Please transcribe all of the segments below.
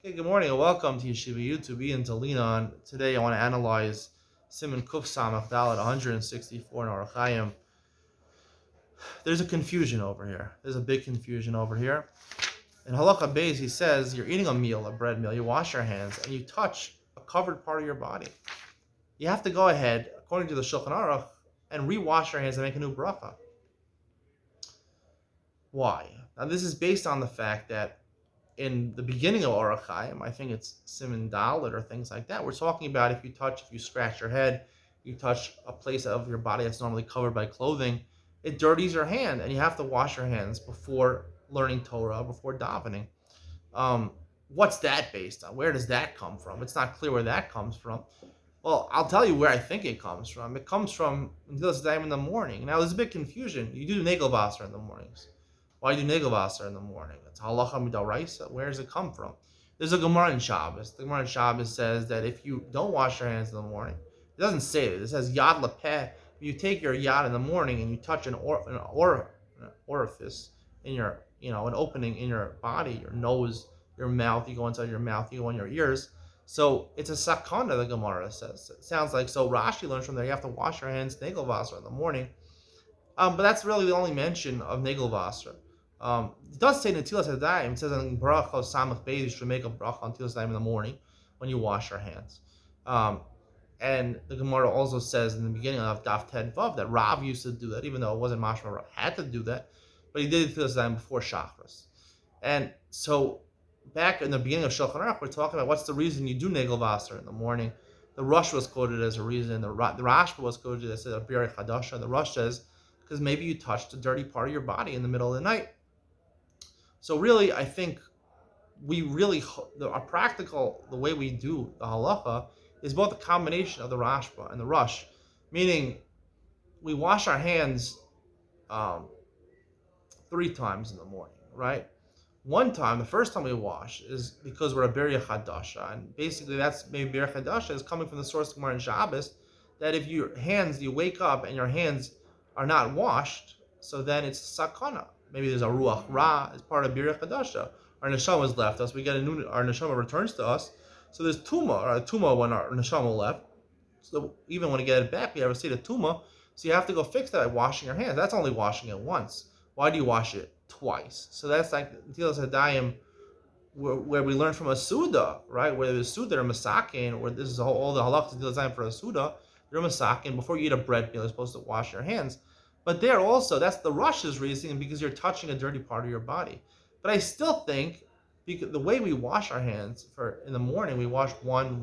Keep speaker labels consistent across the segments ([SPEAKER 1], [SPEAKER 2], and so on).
[SPEAKER 1] Okay, good morning and welcome to Yeshiva YouTube. Iyun to Lean On. Today I want to analyze Siman Kuf Samach Dalet 164 in Orach Chaim. There's a confusion over here. There's a big confusion over here. In Halacha Beis, he says you're eating a meal, a bread meal, you wash your hands, and you touch a covered part of your body. You have to go ahead, according to the Shulchan Aruch, and re-wash your hands and make a new bracha. Why? Now this is based on the fact that in the beginning of Orach Chaim, I think it's Siman Dalet or things like that, we're talking about if you scratch your head, you touch a place of your body that's normally covered by clothing, it dirties your hand, and you have to wash your hands before learning Torah, before davening. What's that based on? Where does that come from? It's not clear where that comes from. Well, I'll tell you where I think it comes from. It comes from Netilas Yadayim in the morning. Now, there's a big confusion. You do Nagel Vaser in the mornings. Why do Nagel Vaser in the morning? It's halacha midaraisa. Where does it come from? There's a Gemara in Shabbos. The Gemara in Shabbos says that if you don't wash your hands in the morning, it doesn't say it. It says yad lepeh. You take your yad in the morning and you touch an orifice in your, an opening in your body, your nose, your mouth. You go inside your mouth. You go in your ears. So it's a sakana. The Gemara says. It sounds like so. Rashi learns from there. You have to wash your hands Nagel Vaser in the morning. But that's really the only mention of Nagel Vaser. It does say Netilas Yadayim. It says in Bracha Samach Beis you should make a bracha on Netilas Yadayim in the morning when you wash your hands. And the Gemara also says in the beginning of Daf Ted Vav that Rav used to do that, even though it wasn't mashma Rav had to do that, but he did Netilas Yadayim before Shachris. And so back in the beginning of Shulchan Aruch, we're talking about what's the reason you do Nagel Vaser in the morning. The Rush was quoted as a reason. The Rashba was quoted as a Birei Chadasha. The Rush says because maybe you touched a dirty part of your body in the middle of the night. So really, I think the way we do the halacha is both a combination of the Rashba and the Rush, meaning we wash our hands 3 times in the morning, right? One time, the first time we wash is because we're a Birya Chadasha, and basically that's maybe Birya Chadasha is coming from the source of Gemara in Shabbos, that if you wake up and your hands are not washed, so then it's sakana. Maybe there's a ruach ra as part of Birya Chadasha. Our neshama is left us. Our neshama returns to us. So there's tuma when our neshama left. So even when we get it back, we have a state of tuma. So you have to go fix that by washing your hands. That's only washing it once. Why do you wash it twice? So that's like Netilas Yadayim, where we learn from a suda, right? Where there's suda or masakin, where this is all the halachas Netilas Yadayim for a suda. You're masakin. Before you eat a bread meal, you're supposed to wash your hands. But there also, that's the Rush's reasoning because you're touching a dirty part of your body. But I still think because the way we wash our hands in the morning, we wash one,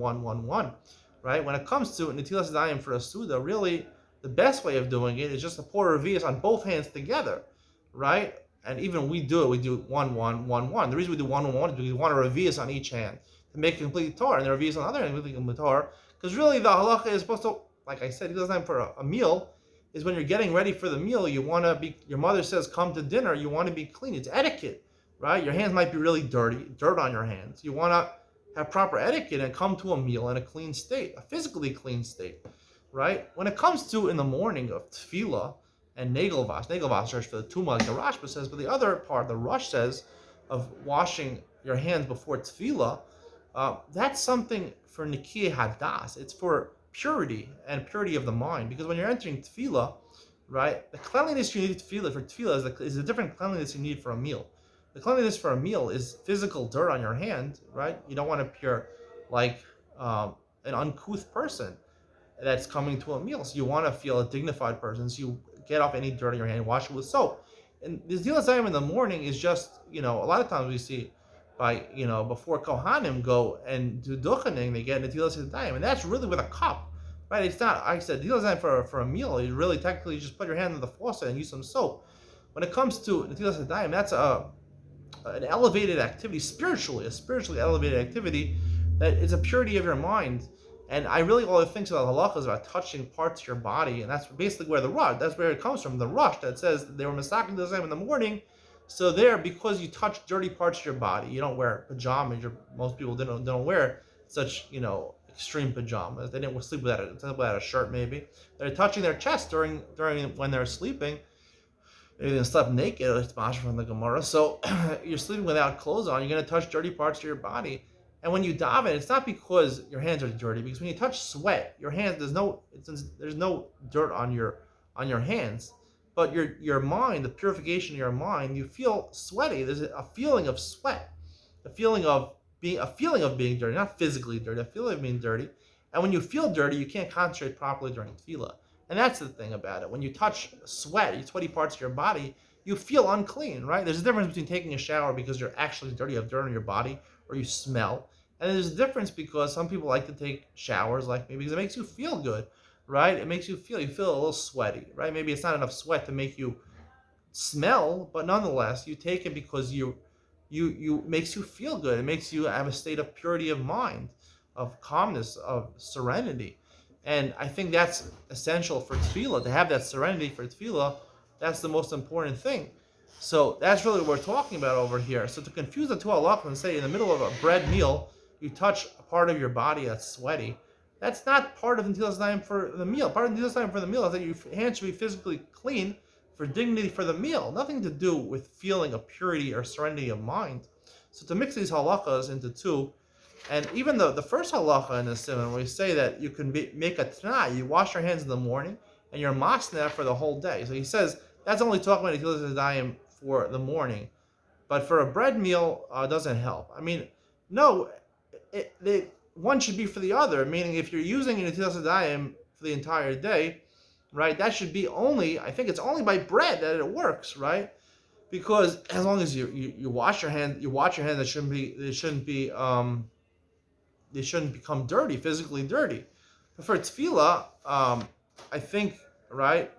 [SPEAKER 1] right? When it comes to Netilas Yadayim for a Suda, really the best way of doing it is just to pour revius on both hands together, right? And even we do one. The reason we do one is because we want a revius on each hand to make it completely tar, and the revius on the other hand completely tar. Because really the halacha is supposed to, like I said, Netilas Yadayim for a meal is when you're getting ready for the meal, you want to be, your mother says, come to dinner, you want to be clean. It's etiquette, right? Your hands might be really dirty, dirt on your hands. You want to have proper etiquette and come to a meal in a clean state, a physically clean state, right? When it comes to in the morning of tefillah and Nagel Vaser for the Tuma, like the Rashba says, but the other part, the Rush says, of washing your hands before tefillah, that's something for Nikiyeh Hadas. It's for purity and purity of the mind, because when you're entering tefillah, right, the cleanliness you need for tefillah is a different cleanliness you need for a meal. The cleanliness for a meal is physical dirt on your hand, right? You don't want to appear like an uncouth person that's coming to a meal. So you want to feel a dignified person. So you get off any dirt on your hand, wash it with soap. And the Netilas Yadayim in the morning is just, a lot of times we see before Kohanim go and do duchening, they get Netilas Yadayim, and that's really with a cup, right? It's not, I said, Netilas Yadayim for a meal, you really technically just put your hand in the faucet and use some soap. When it comes to Netilas Yadayim, that's an elevated activity, a spiritually elevated activity, that is a purity of your mind. And I really, all I think about halacha is about touching parts of your body, and that's basically where that's where it comes from, the Rush that says that they were masaking Netilas Yadayim in the morning. So there, because you touch dirty parts of your body, you don't wear pajamas. Most people don't wear such extreme pajamas. They didn't sleep without a shirt. Maybe they're touching their chest during when they're sleeping. Maybe they slept naked. It's mashma from the Gemara. So you're sleeping without clothes on. You're going to touch dirty parts of your body, And when you daven, it's not because your hands are dirty, because when you touch sweat, your hands there's no dirt on your hands, but your mind, the purification of your mind, you feel sweaty. There's a feeling of sweat, a feeling of being dirty, not physically dirty, a feeling of being dirty. And when you feel dirty, you can't concentrate properly during tefillah. And that's the thing about it. When you touch sweaty parts of your body, you feel unclean, right? There's a difference between taking a shower because you're actually dirty, you have dirt on your body, or you smell. And there's a difference because some people like to take showers like me because it makes you feel good, right? It makes you feel a little sweaty, right? Maybe it's not enough sweat to make you smell, but nonetheless, you take it because you makes you feel good. It makes you have a state of purity of mind, of calmness, of serenity. And I think that's essential for tefillah, to have that serenity for tefillah. That's the most important thing. So that's really what we're talking about over here. So to confuse the two halachas and say in the middle of a bread meal, you touch a part of your body that's sweaty, that's not part of Netilas Yadayim for the meal. Part of Netilas Yadayim for the meal is that your hands should be physically clean for dignity for the meal. Nothing to do with feeling of purity or serenity of mind. So to mix these halachas into two, and even the first halacha in the simon, where we say that you can make a t'nai, you wash your hands in the morning, and you're masna for the whole day. So he says that's only talking about Netilas Yadayim for the morning, but for a bread meal doesn't help. I mean, no, one should be for the other. Meaning, if you're using Netilas Yadayim for the entire day, right, that should be only. I think it's only by bread that it works, right? Because as long as you wash your hands, they shouldn't become dirty, physically dirty. But for tefillah, I think, right,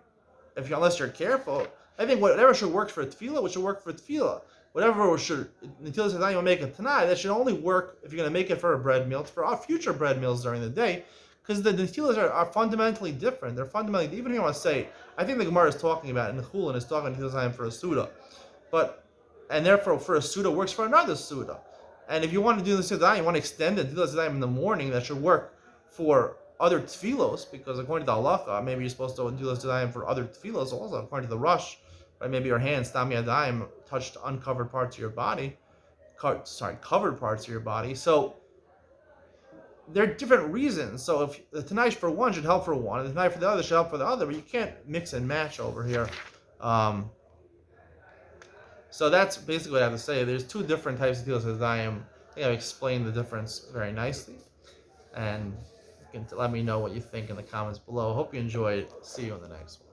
[SPEAKER 1] unless you're careful, I think whatever should work for tefillah, which should work for tefillah. Whatever should, Netilas Yadayim will make it tonight, that should only work if you're going to make it for a bread meal, for our future bread meals during the day, because the Netilas are fundamentally different. They're fundamentally, even if you want to say, I think the Gemara is talking about, and the Chulin is talking Netilas Yadayim for a Suda. And therefore for a Suda works for another Suda. And if you want to do this Yadayim, you want to extend it Netilas Yadayim in the morning, that should work for other tefillos, because according to the halacha, maybe you're supposed to do Netilas Yadayim for other tefillos also, according to the Rush. Right? Maybe your hands, Stam Yadayim, touched uncovered parts of your body, covered parts of your body. So there are different reasons. So if the Tanai for one should help for one, and the Tanai for the other should help for the other, but you can't mix and match over here. So that's basically what I have to say. There's two different types of Netilas Yadayim. I think I've explained the difference very nicely. And you can let me know what you think in the comments below. Hope you enjoyed. See you in the next one.